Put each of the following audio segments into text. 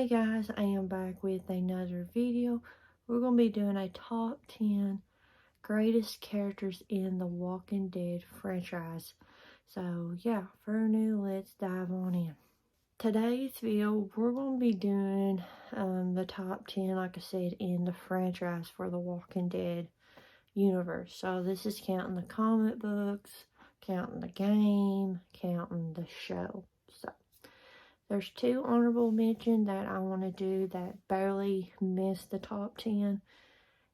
Hey guys, I am back with another video. We're going to be doing a top 10 greatest characters in the Walking Dead franchise. So yeah, for new, let's dive on in. Today's video, we're going to be doing the top 10, like I said, in the franchise for the Walking Dead universe. So this is counting the comic books, counting the game, counting the show. So there's two honorable mentions that I want to do that barely missed the top 10.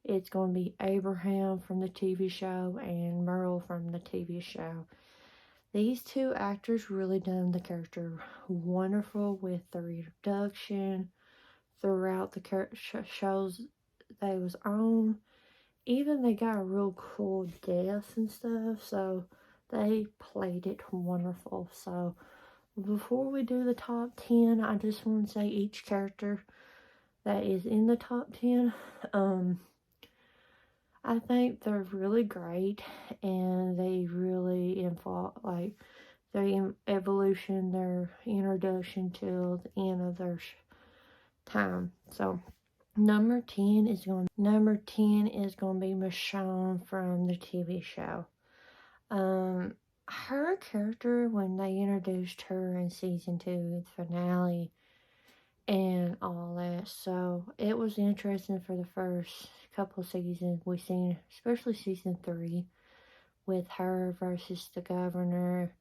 It's going to be Abraham from the TV show and Merle from the TV show. These two actors really done the character wonderful with the reduction throughout the shows they was on. Even they got a real cool death and stuff, so they played it wonderful. So before we do the top 10, I just want to say each character that is in the top 10, I think they're really great, and they really involve, like, their evolution, their introduction to the end of their time. So, number 10 is going to be Michonne from the TV show. Her character, when they introduced her in season 2, the finale, and all that, so it was interesting for the first couple seasons we seen, especially season 3, with her versus the governor,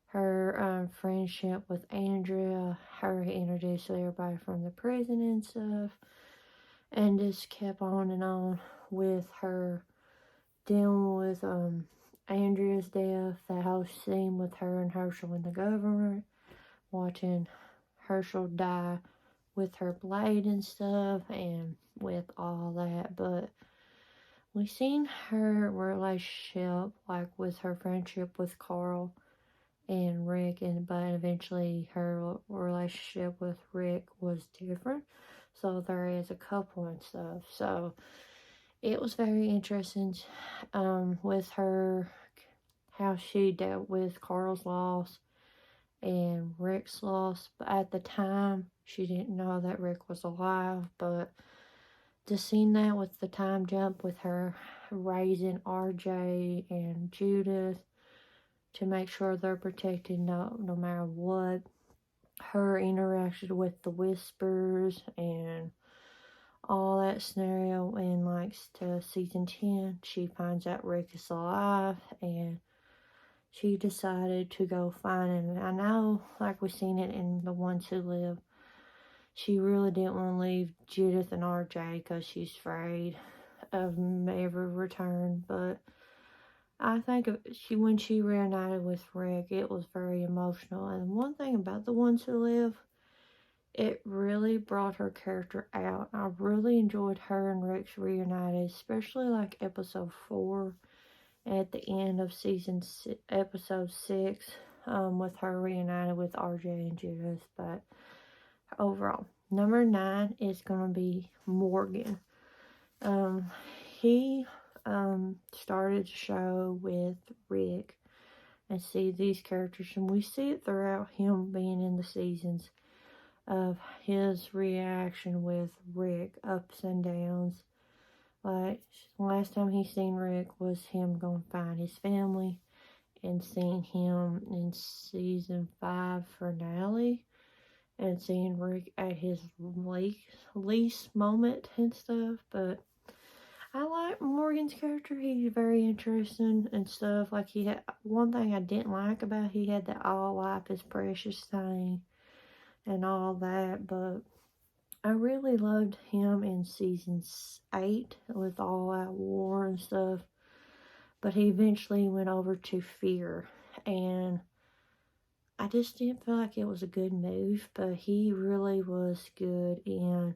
her friendship with Andrea, her introduced to everybody from the prison and stuff, and just kept on and on with her dealing with Andrea's death, that whole scene with her and Herschel in the government, watching Herschel die with her blade and stuff, and with all that. But we seen her relationship, like with her friendship with Carl and Rick, but eventually her relationship with Rick was different. So there is a couple and stuff. So it was very interesting with her, how she dealt with Carl's loss and Rick's loss. But at the time, she didn't know that Rick was alive. But to see that with the time jump with her raising RJ and Judith to make sure they're protected no matter what. Her interaction with the Whispers and all that scenario, and like to season 10, she finds out Rick is alive, and she decided to go find him. I know, like we've seen it in The Ones Who Live, she really didn't want to leave Judith and RJ because she's afraid of ever return. But I think when she reunited with Rick, it was very emotional. And one thing about The Ones Who Live, it really brought her character out. I really enjoyed her and Rick's reunited, especially like episode 4 at the end of episode 6, with her reunited with RJ and Judith. But overall, number 9 is going to be Morgan. He started the show with Rick, and see these characters, and we see it throughout him being in the seasons of his reaction with Rick, ups and downs. Like, last time he seen Rick was him going to find his family, and seeing him in season 5 finale, and seeing Rick at his least moment and stuff. But I like Morgan's character. He's very interesting and stuff. Like, he had one thing I didn't like about, he had that all life is precious thing and all that, but I really loved him in season 8 with All Out War and stuff. But he eventually went over to Fear, and I just didn't feel like it was a good move. But he really was good in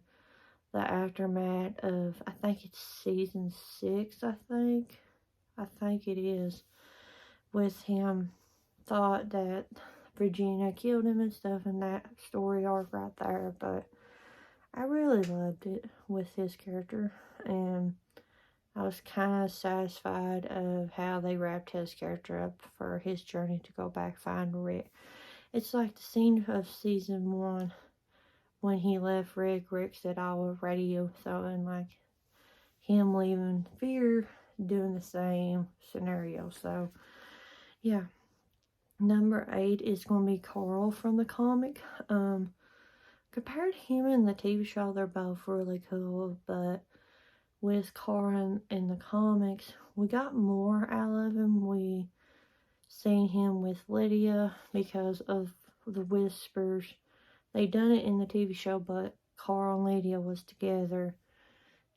the aftermath of, I think it's season 6, I think it is, with him thought that Virginia killed him and stuff, and that story arc right there. But I really loved it with his character, and I was kind of satisfied of how they wrapped his character up for his journey to go back find Rick. It's like the scene of season 1 when he left Rick, Rick said, I will radio. So, and like him leaving Fear, doing the same scenario. So, yeah. Number 8 is going to be Carl from the comic. Compared to him in the TV show, they're both really cool, but with Carl in the comics, we got more out of him. We seen him with Lydia because of the whispers. They done it in the TV show, but Carl and Lydia was together.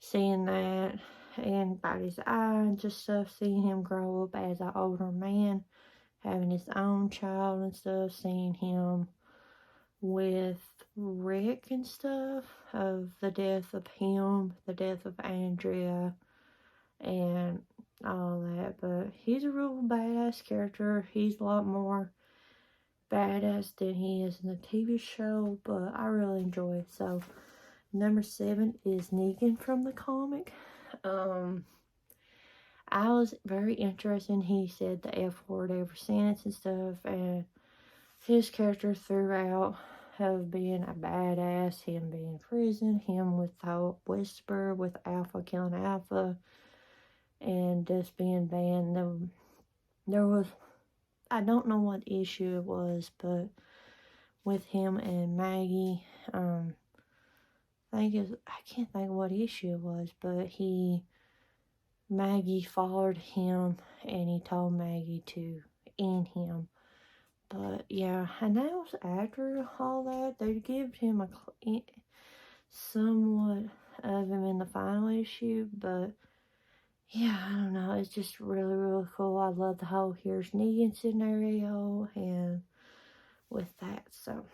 Seeing that and about his eye and just stuff, seeing him grow up as an older man, having his own child and stuff, seeing him with Rick and stuff, of the death of him, the death of Andrea, and all that. But he's a real badass character. He's a lot more badass than he is in the TV show, but I really enjoy it. So, number 7 is Negan from the comic. I was very interested. He said the F word ever since and stuff, and his character throughout of being a badass, him being in prison, him with the whisper, with Alpha killing Alpha, and just being banned. There was, I don't know what issue it was, but with him and Maggie, I can't think what issue it was, but Maggie followed him and he told Maggie to end him. But yeah, and that was after all that. They gave him somewhat of him in the final issue, but yeah, I don't know. It's just really, really cool. I love the whole Here's Negan scenario and with that, so.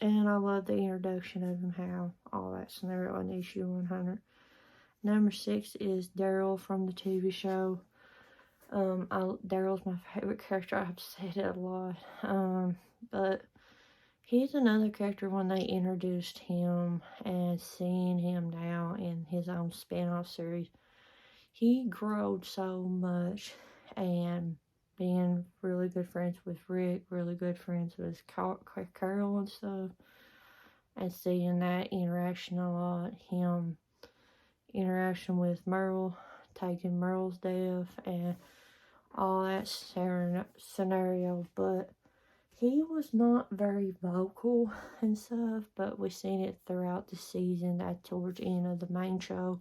And I love the introduction of him, how all that scenario in issue 100. Number 6 is Daryl from the TV show. Daryl's my favorite character. I've said it a lot. But he's another character when they introduced him and seeing him now in his own spin-off series. He growed so much, and being really good friends with Rick, really good friends with Carol and stuff, and seeing that interaction a lot. Him interaction with Merle, taking Merle's death, and all that scenario, but he was not very vocal and stuff, but we seen it throughout the season that towards the end of the main show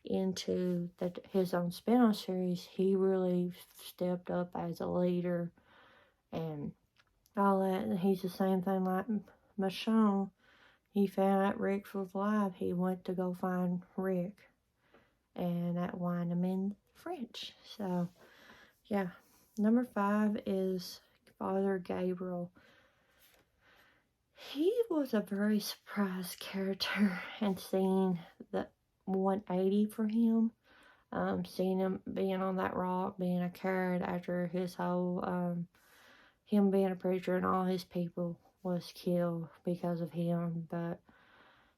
into his own spin-off series, he really stepped up as a leader and all that. And he's the same thing like Michonne. He found out Rick was alive. He went to go find Rick, and that whined him in French. So, yeah. Number 5 is Father Gabriel. He was a very surprised character, and seeing the 180 for him, seeing him being on that rock, being a coward after his whole, him being a preacher and all his people was killed because of him, but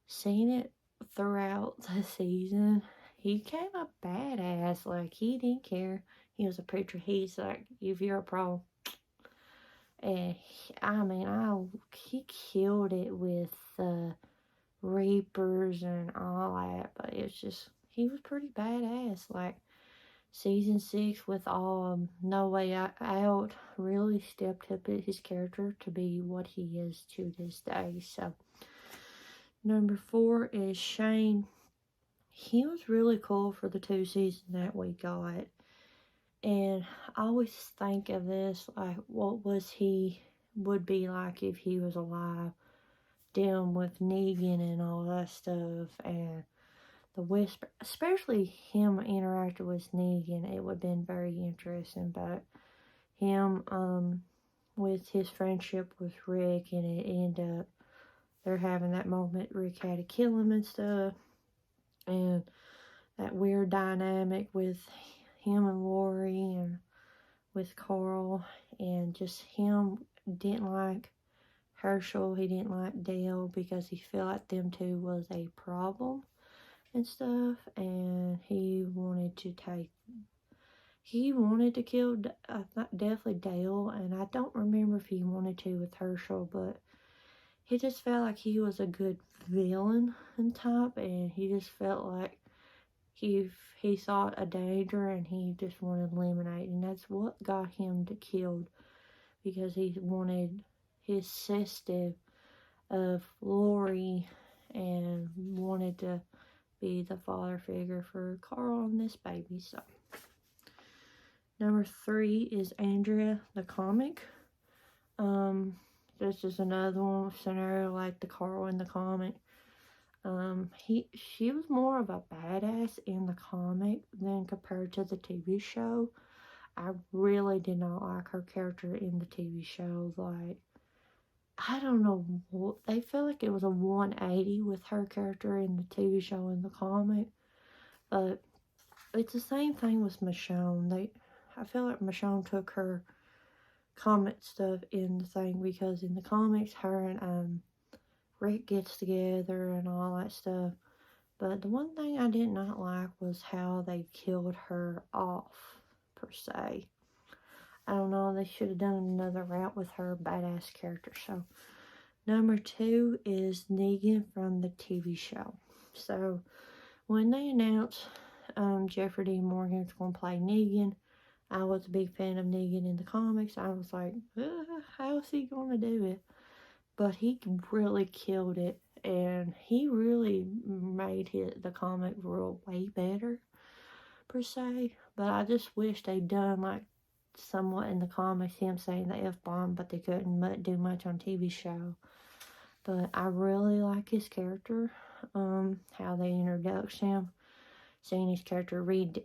seeing it throughout the season, he came a badass. Like, he didn't care. He was a preacher. He's like, if you're a pro. And he killed it with the Reapers and all that. But it's just, he was pretty badass. Like, season 6 with all No Way Out really stepped up his character to be what he is to this day. So, number 4 is Shane. He was really cool for the 2 seasons that we got. And I always think of this, like, what would be like if he was alive, dealing with Negan and all that stuff, and the whisper, especially him interacting with Negan, it would have been very interesting. But him, with his friendship with Rick, and it ended up, they're having that moment, Rick had to kill him and stuff, and that weird dynamic with him and Lori and with Carl, and just him didn't like Herschel, he didn't like Dale because he felt like them two was a problem and stuff, and he wanted to kill definitely Dale, and I don't remember if he wanted to with Herschel, but he just felt like he was a good villain and type, and he just felt like he saw a danger and he just wanted to eliminate, and that's what got him to killed, because he wanted his sister of Lori and wanted to be the father figure for Carl and this baby. So number 3 is Andrea the comic. This is another one scenario like the Carl in the comic. She was more of a badass in the comic than compared to the TV show. I really did not like her character in the TV show. Like, I don't know, they feel like it was a 180 with her character in the TV show and the comic. But it's the same thing with Michonne. I feel like Michonne took her comic stuff in the thing, because in the comics, her and Rick gets together and all that stuff. But the one thing I did not like was how they killed her off, per se. I don't know, they should have done another route with her badass character. So, number 2 is Negan from the TV show. So, when they announced Jeffrey Dean Morgan's going to play Negan, I was a big fan of Negan in the comics. I was like, how is he going to do it? But he really killed it, and he really made the comic world way better, per se. But I just wish they'd done like somewhat in the comics, him saying the F-bomb, but they couldn't do much on TV show. But I really like his character, how they introduced him, seeing his character read,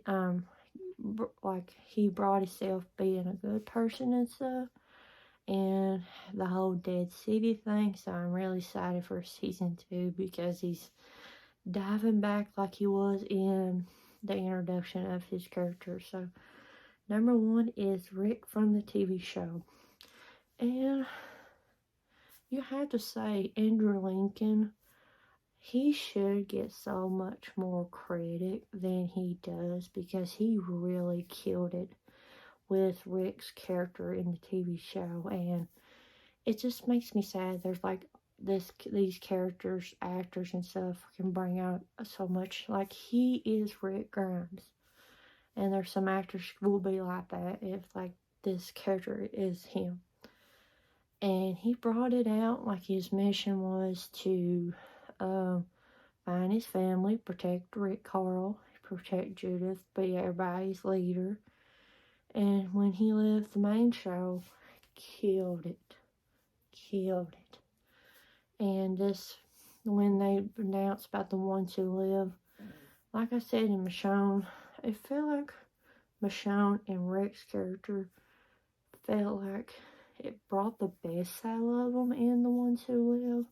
like he brought himself being a good person and stuff, and the whole Dead City thing. So I'm really excited for season 2, because he's diving back like he was in the introduction of his character. So number 1 is Rick from the TV show. And you have to say, Andrew Lincoln, he should get so much more credit than he does, because he really killed it with Rick's character in the TV show. And it just makes me sad. There's like these characters, actors and stuff can bring out so much. Like, he is Rick Grimes, and there's some actors who will be like that if like this character is him. And he brought it out like his mission was to find his family, protect Rick Carl, protect Judith, be everybody's leader. And when he left the main show, killed it. And this, when they announced about the ones who live, like I said in Michonne, it felt like Michonne and Rick's character felt like it brought the best out of them in the ones who live.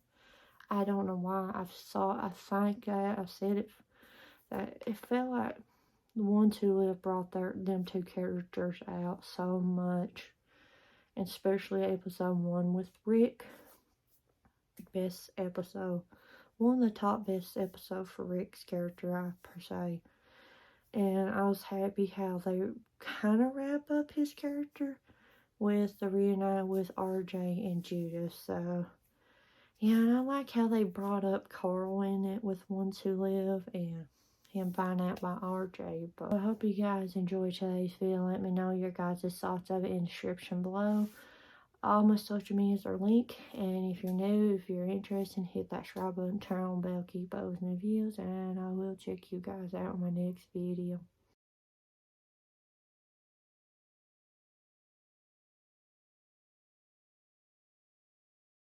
I don't know why. I think that I said it, that it felt like the ones who live brought them 2 characters out so much. And especially episode 1 with Rick. Best episode. One of the top best episodes for Rick's character, per se. And I was happy how they kind of wrap up his character with the reunite with RJ and Judith. So, yeah, and I like how they brought up Carl in it with Ones Who Live and him find out by RJ. But I hope you guys enjoyed today's video. Let me know your guys' thoughts of it in the description below. All my social medias are linked, and if you're new, if you're interested, hit that subscribe button, turn on bell, keep posting videos, and I will check you guys out in my next video.